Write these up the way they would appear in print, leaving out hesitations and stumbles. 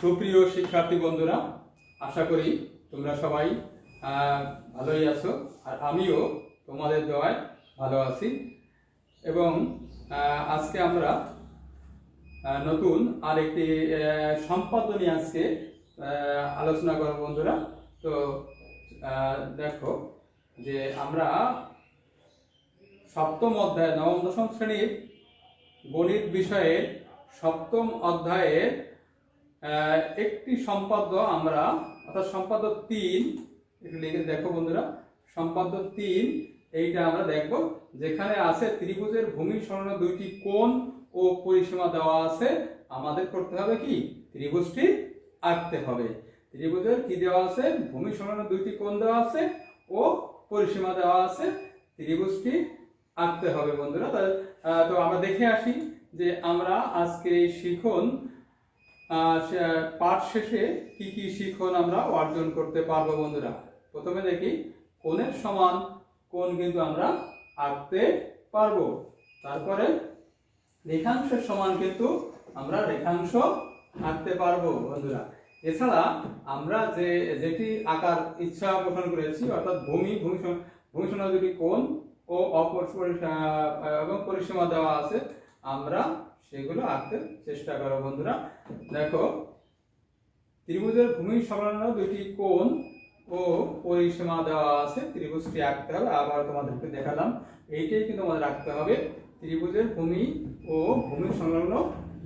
সুপ্রিয় শিক্ষার্থী বন্ধুরা, আশা করি তোমরা সবাই ভালোই আছো আর আমিও তোমাদের দয়ায় ভালো আছি। এবং আজকে আমরা নতুন আরেকটি সম্পাদ্য নিয়ে আজকে আলোচনা করব বন্ধুরা। তো দেখো যে আমরা সপ্তম অধ্যায় নবম দশম শ্রেণীর গণিত বিষয়ের সপ্তম অধ্যায়ের একটি সম্পাদ্য আমরা অর্থাৎ সম্পাদ্য 3 একটু লিখে দেখো বন্ধুরা। সম্পাদ্য 3 এইটা আমরা দেখব, যেখানে আছে ত্রিভুজের ভূমি সংলগ্ন দুইটি কোণ ও পরিসীমা দেওয়া আছে। আমাদের করতে হবে কি, ত্রিভুজটি আঁকতে হবে। ত্রিভুজের কি দেওয়া আছে, ভূমি সংলগ্ন দুইটি কোণ দেওয়া আছে ও পরিসীমা দেওয়া আছে, ত্রিভুজটি আঁকতে হবে বন্ধুরা। তো আমরা দেখে আসি যে আমরা আজকে শিখন পাঠ শেষে কি কি শিখন আমরা অর্জন করতে পারবো বন্ধুরা। প্রথমে দেখি কোণের সমান কোণ কিন্তু আমরা আঁকতে পারবো। তারপরে রেখাংশের সমান কিন্তু আমরা রেখাংশ আঁকতে পারবো বন্ধুরা। এছাড়া আমরা যেটি আঁকার ইচ্ছা পোষণ করেছি অর্থাৎ ভূমি সংলগ্ন দুটি কোণ ও এবং পরিসীমা দেওয়া আছে, আমরা সেগুলো আঁকতে চেষ্টা করো বন্ধুরা। দেখো ত্রিভুজের ভূমি সংলগ্ন দুইটি কোণ ও পরিসীমা দেওয়া আছে, ত্রিভুজটি আঁকতে হবে। আবার তোমাদেরকে দেখালাম, এইটাই কিন্তু আমাদের আঁকতে হবে। ত্রিভুজের ভূমি ও ভূমি সংলগ্ন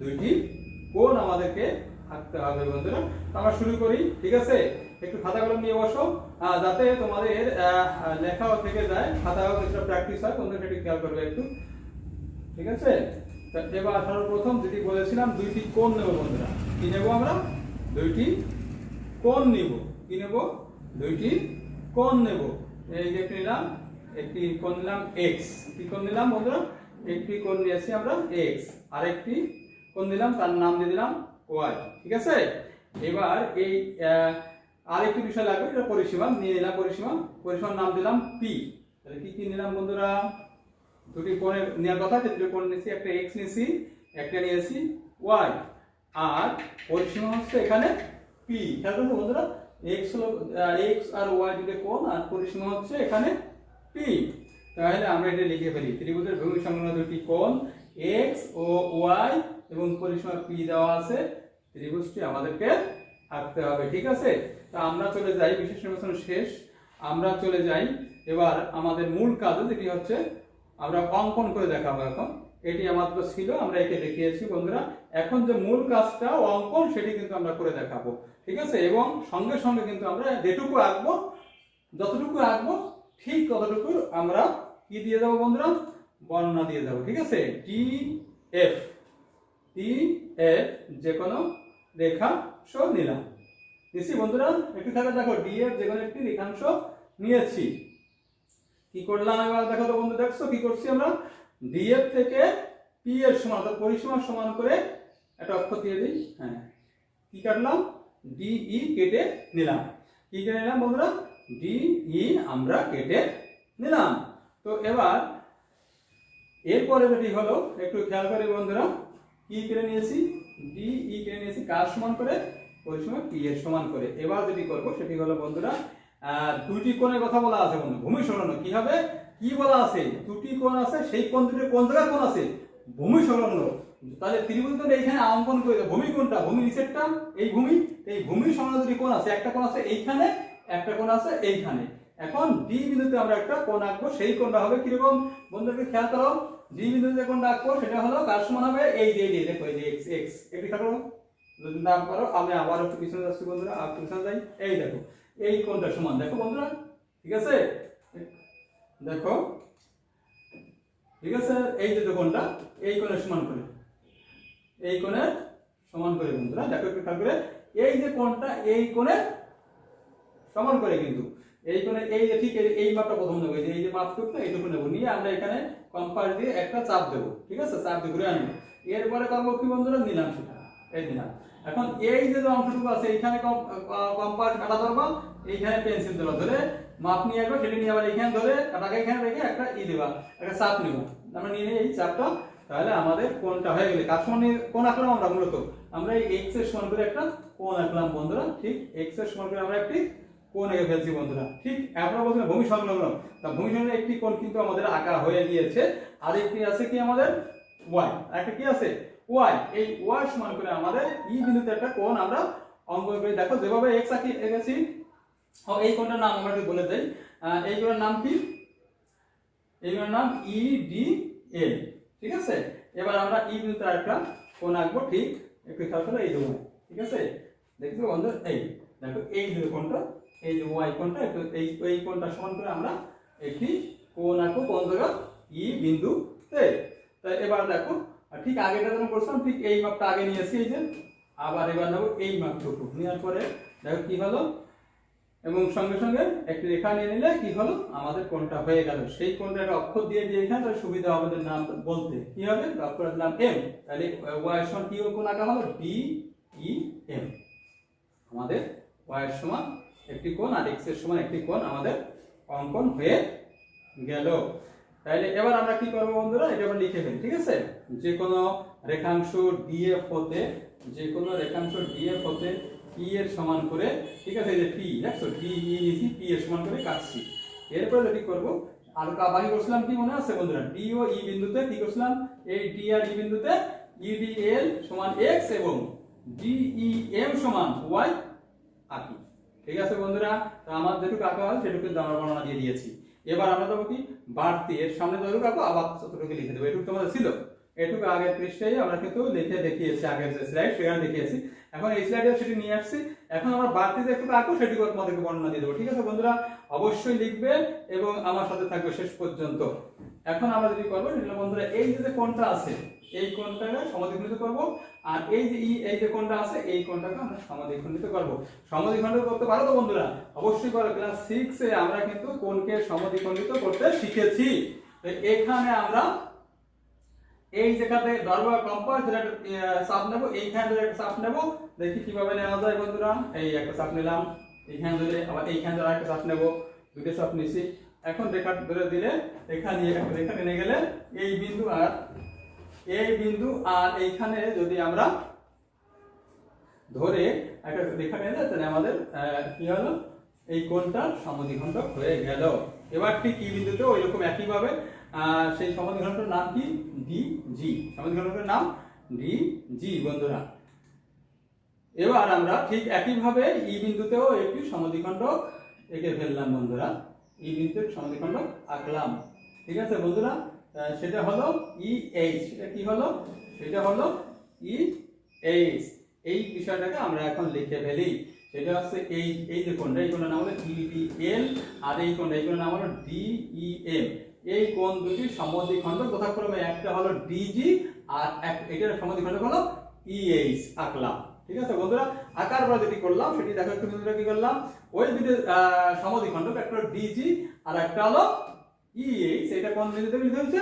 দুইটি কোণ আমাদেরকে আঁকতে হবে বন্ধুরা। আমরা শুরু করি, ঠিক আছে? একটু খাতা কলম নিয়ে বসো যাতে তোমাদের লেখাও থেকে যায়, খাতাও কিছুটা প্র্যাকটিস হয় বন্ধুরা, সেটি খেয়াল করবে একটু, ঠিক আছে? এবার সর্বপ্রথম যেটি বলেছিলাম, দুইটি কোণ নেব বন্ধুরা। কি নেব আমরা? দুইটি কোণ নিব। কি নেব? দুইটি কোণ নেব। এই যে নিলাম, একটি কোণ নিলাম এক্স। কি কোণ নিলাম বন্ধুরা? একটি কোণ নিয়েছি আমরা এক্স, আর একটি কোণ নিলাম, তার নাম দিয়ে দিলাম ওয়াই, ঠিক আছে? এবার এই আরেকটি বিষয় লাগবে, এটা পরিসীমা নিয়ে নিলাম। পরিসীমার নাম দিলাম পি। তাহলে কি কি নিলাম বন্ধুরা? দুটি কোণের নেওয়ার কথা, দুটি কোণ নিয়েছি, একটা এক্স নিয়েছি, একটা নিয়েছি ওয়াই, আর পরিসীমা হচ্ছে এখানে পি। খেয়াল করছো বন্ধুরা, এক্স হলো এক্স আর ওয়াই দুটি কোণ, আর পরিসীমা হচ্ছে এখানে পি। তাহলে আমরা এটা লিখে ফেলি, ত্রিভুজের ভূমি সংলগ্ন দুটি কোণ এক্স ও ওয়াই এবং পরিসীমা পি দেওয়া আছে, ত্রিভুজটি আমাদেরকে আঁকতে হবে, ঠিক আছে? তা আমরা চলে যাই, বিশেষ নির্বাচন শেষ, আমরা চলে যাই এবার আমাদের মূল কাজে, যেটি হচ্ছে আমরা অঙ্কন করে দেখাবো। এখন এটি আমাদের ছিল, আমরা একে দেখিয়েছি বন্ধুরা। এখন যে মূল কাজটা অঙ্কন, সেটি কিন্তু আমরা করে দেখাবো, ঠিক আছে? এবং সঙ্গে সঙ্গে কিন্তু আমরা যেটুকু আঁকবো, যতটুকু আঁকবো ঠিক ততটুকু আমরা কি দিয়ে দেবো বন্ধুরা? বর্ণনা দিয়ে দেবো, ঠিক আছে? টি এফ যে কোনো রেখাংশ নিলাম, নিচ্ছি বন্ধুরা। একটু থাকে দেখো, ডি এফ যে কোনো একটি রেখাংশ নিয়েছি। কি করলাম এবার দেখো তো বন্ধু, দেখছো কি করছি আমরা? ডিএফ থেকে পি এর সমান অর্থাৎ পরিসীমার সমান করে একটা অক্ষর দিয়ে দিই। হ্যাঁ, কি কাটলাম? ডিই কেটে নিলাম। কি কেটে নিলাম বন্ধুরা? ডিই আমরা কেটে নিলাম। তো এবার এরপরে যেটি হলো, একটু খেয়াল করে বন্ধুরা, কি কেটে নিয়েছি? ডিই কেটে নিয়েছি, কার সমান করে? পরিসীমা পি এর সমান করে। এবার যেটি করব সেটি হলো বন্ধুরা, দুটি কোণের কথা বলা আছে বন্ধু, ভূমি সংলগ্ন। কি হবে? কি বলা আছে? দুটি কোণ আছে, সেই কোণ দুটি কোন জায়গায় কোণ আছে? ভূমি সংলগ্ন। তাহলে ত্রিভুজটা এইখানে অঙ্কন করে দেব। ভূমি কোনটা? ভূমি নিচেরটা, এই ভূমি। এই ভূমি সংলগ্ন দুটি কোণ আছে, একটা কোণ আছে এইখানে, একটা কোণ আছে এইখানে। এখন ডি বিন্দুতে আমরা একটা কোণ আঁকবো, সেই কোণটা হবে কিরকম বন্ধুকে খেয়াল করো। ডি বিন্দুতে যে কোণটা আঁকবো সেটা হলো কার সমান হবে? এই যে দেখো, এই যে এক্স এক্স। একটু খেয়াল করো, যদি নাম করো, আমি আবার একটু পিছনে যাচ্ছি বন্ধুরা, আর পিছনে যাই। এই দেখো, এই কোণটা সমান, দেখো বন্ধুরা, ঠিক আছে? দেখো, ঠিক আছে? এই যে কোণটা, এই কোণের সমান করে, এই কোণের সমান করে বন্ধুরা, দেখো একটু খেয়াল করে, এই যে কোণটা এই কোণের সমান করে, কিন্তু এই কোণের এই যে ঠিক এই মাপটা প্রথম নেবো, এই যে মাপটুকু এইটুকু নেবো, নিয়ে আমরা এখানে কম্পাস দিয়ে একটা চাপ দেবো, ঠিক আছে? চাপ দিয়ে ঘুরে আনবো। এরপরে করবো কি বন্ধুরা? নিলাম সেটা, এই দিলাম। এখন এই যে অংশটুকু আছে, এইখানে কম্পাস কাটা ধরবো, এইখানে পেন্সিল দেবো, ধরে মাপ নিয়ে আসবো, সেটা নিয়ে আবার এইখানে ধরে কাটাকে এখানে রেখে একটা ই দেবা, একটা চাপ নেবো। আমরা নিয়ে এই চাপটা তাহলে আমাদের কোণটা হয়ে গেলে কার সমান কোণ আঁকলাম আমরা মূলত আমরা এই x এর সমান করে একটা কোণ আঁকলাম বন্ধুরা। ঠিক x এর সমান করে আমরা একটি কোণ এঁকে ফেলছি বন্ধুরা। ঠিক আপনারা বলছেন ভূমি সংলগ্ন, তা ভূমি সংলগ্ন একটি কোণ কিন্তু আমাদের আঁকা হয়ে গিয়েছে। আর একটি আছে কি আমাদের y, একটা কি আছে y। এই y সমান করে আমাদের ই বিন্দুতে একটা কোণ আমরা অঙ্কন করে দেখো যেভাবে x এঁকেছি। এই কোণটার নাম আমরা একটু বলে দেই, এই কোণের নাম কি, এই কোণের নাম EDL। ঠিক আছে, এবার আমরা ই বিন্দুতে একটা কোণ আঁকবো। ঠিক একটু খেয়াল করে এই যে y, ঠিক আছে দেখছো বন্ধু, এই দেখো এই যে কোণটা, এই যে y কোণটা, একটু এই কোণটা সমান করে আমরা একটি কোণ আঁকবো কোন জায়গা ই বিন্দুতে। তাই এবার দেখো ঠিক আগেটা যেমন করছিলাম ঠিক এই মাপটা আগে নিয়েছি, এই যে আবার এবার নেবো এই মাপটুকু নেওয়ার পরে দেখো কি হলো, এবং সঙ্গে সঙ্গে একটি রেখা নিয়ে নিলে কি হলো আমাদের কোণটা হয়ে গেল। সেই কোণটা একটা অক্ষর দিয়ে দিয়ে এখানে তাহলে সুবিধা হবে নাম বলতে, কি হবে অক্ষর দিলাম m, তাহলে y এর সমান কি কোণ আঁকা হলো DEM। আমাদের y এর সমান একটি কোণ আর x এর সমান একটি কোণ আমাদের অঙ্কন হয়ে গেল। তাহলে এবার আমরা কি করব বন্ধুরা, এটা আমরা লিখে ফেলি। ঠিক আছে, যে কোনো রেখাংশ DF হতে, যে কোনো রেখাংশ DF হতে P এর সমান করে, ঠিক আছে এই যে P দেখছো DE নিয়েছি, P এর সমান করে কাটছি। এরপরে যেটি করব আর বাকি করছিলাম কি মনে আছে বন্ধুরা, D ও E বিন্দুতে কি করছিলাম, এই D আর E বিন্দুতে EDL সমান x এবং DEM সমান y আঁকি। ঠিক আছে বন্ধুরা, তো আমার যেটুকু আঁকা হয় সেটুকু আমরা বর্ণনা দিয়ে দিয়েছি। এবার আমরা দেবো কি বাড়তি, এর সামনে যতটুকু আঁকো আবার ততটুকু লিখে দেবো। এটুকু তোমাদের ছিল, এটুকু আগের পৃষ্ঠায় আমরা কিন্তু লিখে দেখিয়েছি, আগের যে স্লাইড সেখানে দেখিয়েছি। এখন এই স্লাইডে সেটি নিয়ে আসছি, এখন আমরা বাড়তি যে একটু আঁকো সেটুকু তোমাদেরকে বর্ণনা দিয়ে দেবো। ঠিক আছে বন্ধুরা, অবশ্যই লিখবে এবং আমার সাথে থাকবে শেষ পর্যন্ত। এখন আমরা যেটি করবো সেটা বন্ধুরা, এই যে কোণটা আছে এই কোণটাকে সমদ্বিখণ্ডিত করব, আর এই যে এই যে কোণটা আছে এই কোণটাকে আমরা সমদ্বিখণ্ডিত করব। সমদ্বিখণ্ডিত করতে পারো তো বন্ধুরা, অবশ্যই করো। ক্লাস 6 এ আমরা কিন্তু কোণকে সমদ্বিখণ্ডিত করতে শিখেছি। তো এখানে আমরা এই জায়গাতে ধরবো কম্পাস, যেটা চাপ নেব, এইখানে ধরে একটা চাপ নেব, দেখি কিভাবে নেওয়া যায় বন্ধুরা। এই একটা চাপ নিলাম, এইখানে ধরে আবার এইখানে ধরে একটা চাপ নেব, দুটো চাপ নিছি। এখন রেখা ধরে দিলে রেখা নিয়ে একটা রেখা টেনে গেলে এই বিন্দু আর এইখানে যদি আমরা ধরে একটা রেখা টেনে যাই তাহলে আমাদের কি হলো, এই কোণটা সমদ্বিখণ্ডক হয়ে গেল। এবার ঠিক ই বিন্দুতে ওই রকম একই ভাবে সেই সমদ্বিখণ্ডকের নাম কি DG, সমদ্বিখণ্ডকের নাম DG বন্ধুরা। এবার আমরা ঠিক একই ভাবে ই বিন্দুতেও একটি সমদ্বিখণ্ডক এঁকে ফেললাম বন্ধুরা, ই বিন্দুতে সমদ্বিখণ্ডক আঁকলাম। ঠিক আছে বন্ধুরা, সেটা হলো EH, এটা কি হলো, সেটা হলো EH। এই বিষয়টাকে আমরা এখন লিখে ফেলি, সেটা হচ্ছে এই যে কোণটা, এই কোণের নাম হলো EDL আর এই কোণের নাম হলো DEM। এই কোণ দুটি সমদ্বিখণ্ডক যথাক্রমে একটা হলো DG আর এটার সমদ্বিখণ্ডক হলো EH আঁকলাম। ঠিক আছে বন্ধুরা, আঁকার পর যেটি করলাম সেটি দেখো একটু বন্ধুরা কি করলাম, ওই দুটো সমদ্বিখণ্ডক একটা হলো DG আর একটা হলো EH, এটা কোন বিন্দুতে মিলিত হয়েছে,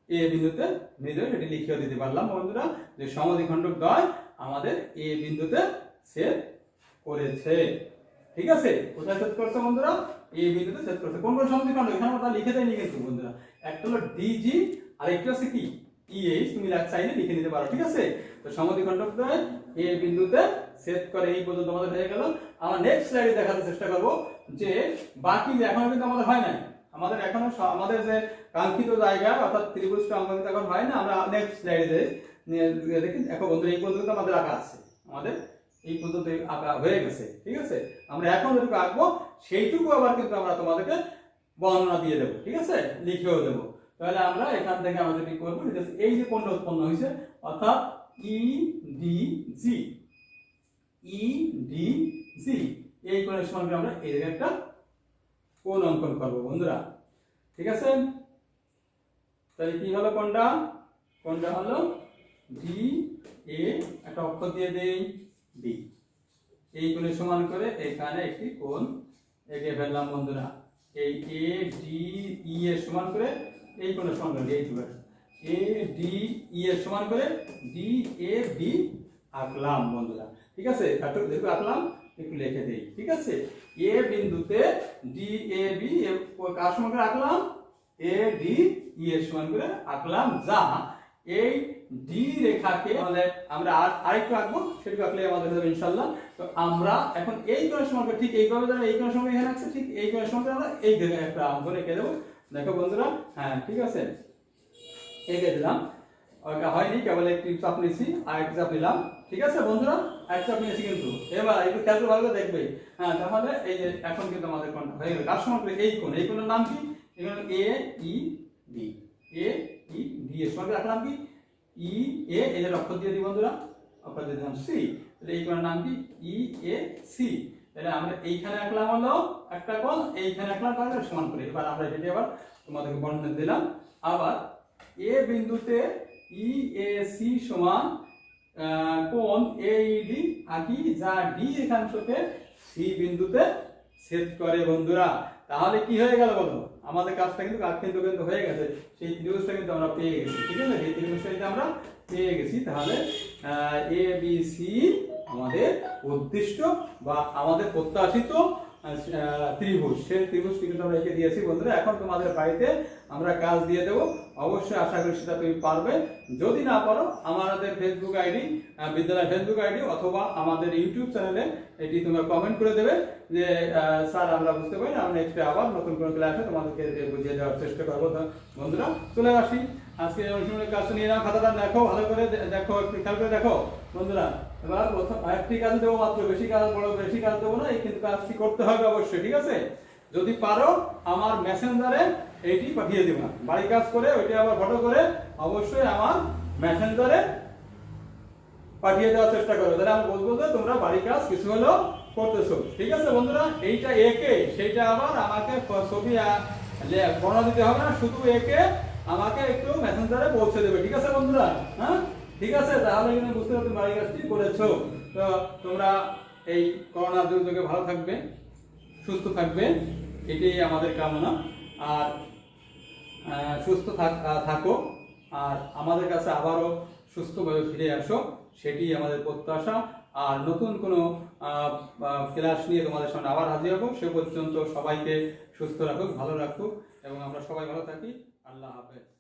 এ বিন্দুতে মিলিত হয়ে সেটি লিখেও দিতে পারলাম বন্ধুরা যে সমদ্বিখণ্ডক দ্বয় আমাদের এ বিন্দুতে ছেদ করেছে। ঠিক আছে, কোথায় ছেদ করছে বন্ধুরা, এ বিন্দুতে ছেদ করছে। কোন কোন সমদ্বিখণ্ডক এখানে আমরা লিখে দেইনি কিন্তু বন্ধুরা, একটা হলো DG আর একটা হচ্ছে কি EH, তুমি চাইলে লিখে নিতে পারো। ঠিক আছে, তো সমদ্বিখণ্ডক দ্বয় এ বিন্দুতে ছেদ করে। এই পর্যন্ত আমাদের হয়ে গেল। আমরা নেক্সট স্লাইডে দেখাতে চেষ্টা করব যে বাকি যে এখনো কিন্তু আমাদের হয় নাই, আমাদের এখনো আমাদের যে কাঙ্ক্ষিত জায়গা অর্থাৎ ত্রিভুজটা অঙ্কন এখন হয় না। আমরা নেক্সট স্লাইডে দেখি, দেখো বন্ধুরা এই পর্যন্ত আমাদের আঁকা আছে, আমাদের এই পর্যন্ত আঁকা হয়ে গেছে। ঠিক আছে, আমরা এখন যেটুকু আঁকবো সেইটুকু আবার কিন্তু আমরা তোমাদেরকে বর্ণনা দিয়ে দেবো। ঠিক আছে, লিখেও দেবো। তাহলে আমরা এখান থেকে আমরা যেটি করবো, এই যে কোণটা উৎপন্ন হয়েছে অর্থাৎ EDG, এই কোণের সঙ্গে আমরা এই জায়গায় একটা কোণ অঙ্কন করব বন্ধুরা। ঠিক আছে, তাহলে কি হলো কোণটা হলো DA, একটা অক্ষর দিয়ে দেই D, এই কোণের সমান করে এখানে একটি কোণ এঁকে ফেললাম বন্ধুরা। এই ADE এর সমান করে এই কোণের সমান করে ADE এর সমান করে DAB আঁকলাম বন্ধুরা। ঠিক আছে, দেখো আঁকলাম, একটু লিখে দেই। ঠিক আছে, এ বিন্দুতে DAB কার সমান করে আঁকলাম, ADE এর সমান করে আঁকলাম, যা এই ডি রেখাকে তাহলে আমরা আরেকটু আঁকবো, সেটুকু আঁকলে আমাদের হবে ইনশাআল্লাহ। তো আমরা এখন এই কোণের সমানকে ঠিক এইভাবে যারা এই কোণের সমান এখানে আছে, ঠিক এই কোণের সমান আমরা এই দিকে একটা অঙ্কন এঁকে দেবো। দেখো বন্ধুরা, হ্যাঁ ঠিক আছে, এঁকে দিলাম। ওটা হয়নি, কেবল একটু চাপ নিয়েছি আর একটু চাপ নিলাম। ঠিক আছে বন্ধুরা, এক চাপ নিয়েছি কিন্তু। এবার একটু খেয়াল করে ভালো করে দেখবে। হ্যাঁ, তাহলে এই যে এখন কিন্তু আমাদের কোণটা হয়ে গেল। কার সমান করে এই কোণ, এই কোণের নাম কি? এখানে এ ই ডি, এ ই ডি এর সমান রাখলাম কি ই এ, এদের অক্ষর দিয়ে দিই বন্ধুরা, অক্ষর দিয়ে দিলাম সি। তাহলে এই কোণের নাম কি ই এ সি। তাহলে আমরা এইখানে আঁকলাম হলো একটা কোণ, এইখানে আঁকলাম তাহলে সমান করে। এবার আমরা এটাকে আবার তোমাদেরকে বর্ণনা দিলাম। আবার এ বিন্দুতে ই এ সি সমান কোণ এ ই ডি আঁকি, যা ডি রেখাংশকে সি বিন্দুতে ছেদ করে বন্ধুরা। তাহলে কি হয়ে গেল বলো, আমাদের কাজটা কিন্তু কিন্তু হয়ে গেছে। সেই ত্রিভুজটা কিন্তু আমরা পেয়ে গেছি। ঠিক আছে, এই ত্রিভুজটা আমরা পেয়ে গেছি। তাহলে এ বি সি আমাদের উদ্দিষ্ট বা আমাদের প্রত্যাশিত ত্রিভুজ, সেই ত্রিভুজটি কিন্তু আমরা এঁকে দিয়েছি বন্ধুরা। এখন তোমাদের বাড়িতে আমরা কাজ দিয়ে দেবো, অবশ্যই আশা করি সেটা তুমি পারবে। যদি না পারো আমাদের ফেসবুক আইডি, বিদ্যালয় ফেসবুক আইডি অথবা আমাদের ইউটিউব চ্যানেলে এটি তোমরা কমেন্ট করে দেবে যে স্যার আমরা বুঝতে পারি, আমরা নেক্সট আবার নতুন কোনো ক্লাসে তোমাদেরকে বুঝিয়ে দেওয়ার চেষ্টা করবো। বন্ধুরা চলে আসি আজকে অনুশীলনের কাজ নিয়ে নাও, খাতাটা দেখো ভালো করে, দেখো একটু খেয়াল করে দেখো বন্ধুরা। এবার প্রথম একটি কাজ দেবো মাত্র, বেশি কাজ বেশি কাজ দেবো না, এই কিন্তু কাজটি করতে হবে অবশ্যই। ঠিক আছে, যদি পারো আমার মেসেঞ্জারে এইটি পাঠিয়ে দেবো, বাড়ি কাজ করে ওইটি আবার ফটো করে অবশ্যই আমার মেসেঞ্জারে পাঠিয়ে দেওয়ার চেষ্টা করো। তাহলে আমি বলবো যে তোমরা বাড়ি কাজ কিছু হলেও করতেছো। ঠিক আছে বন্ধুরা, এইটা একে, সেইটা আবার আমাকে ছবি বর্ণনা দিতে হবে না, শুধু একে আমাকে একটু মেসেঞ্জারে পৌঁছে দেবে। ঠিক আছে বন্ধুরা, হ্যাঁ ঠিক আছে। তাহলে কিন্তু বুঝতে পারছো বাড়ি কাজটি করেছো। তো তোমরা এই করোনা দুর্যোগে ভালো থাকবে, সুস্থ থাকবে, এটাই আমাদের কামনা। আর সুস্থ থাকো, আর আমাদের কাছে আবারও সুস্থভাবে ফিরে আসো, সেটি আমাদের প্রত্যাশা। আর নতুন কোনো ক্লাস নিয়ে তোমাদের সামনে আবার হাজির হবো। সে পর্যন্ত সবাইকে সুস্থ রাখুক, ভালো রাখুক এবং আমরা সবাই ভালো থাকি। আল্লাহ হাফেজ।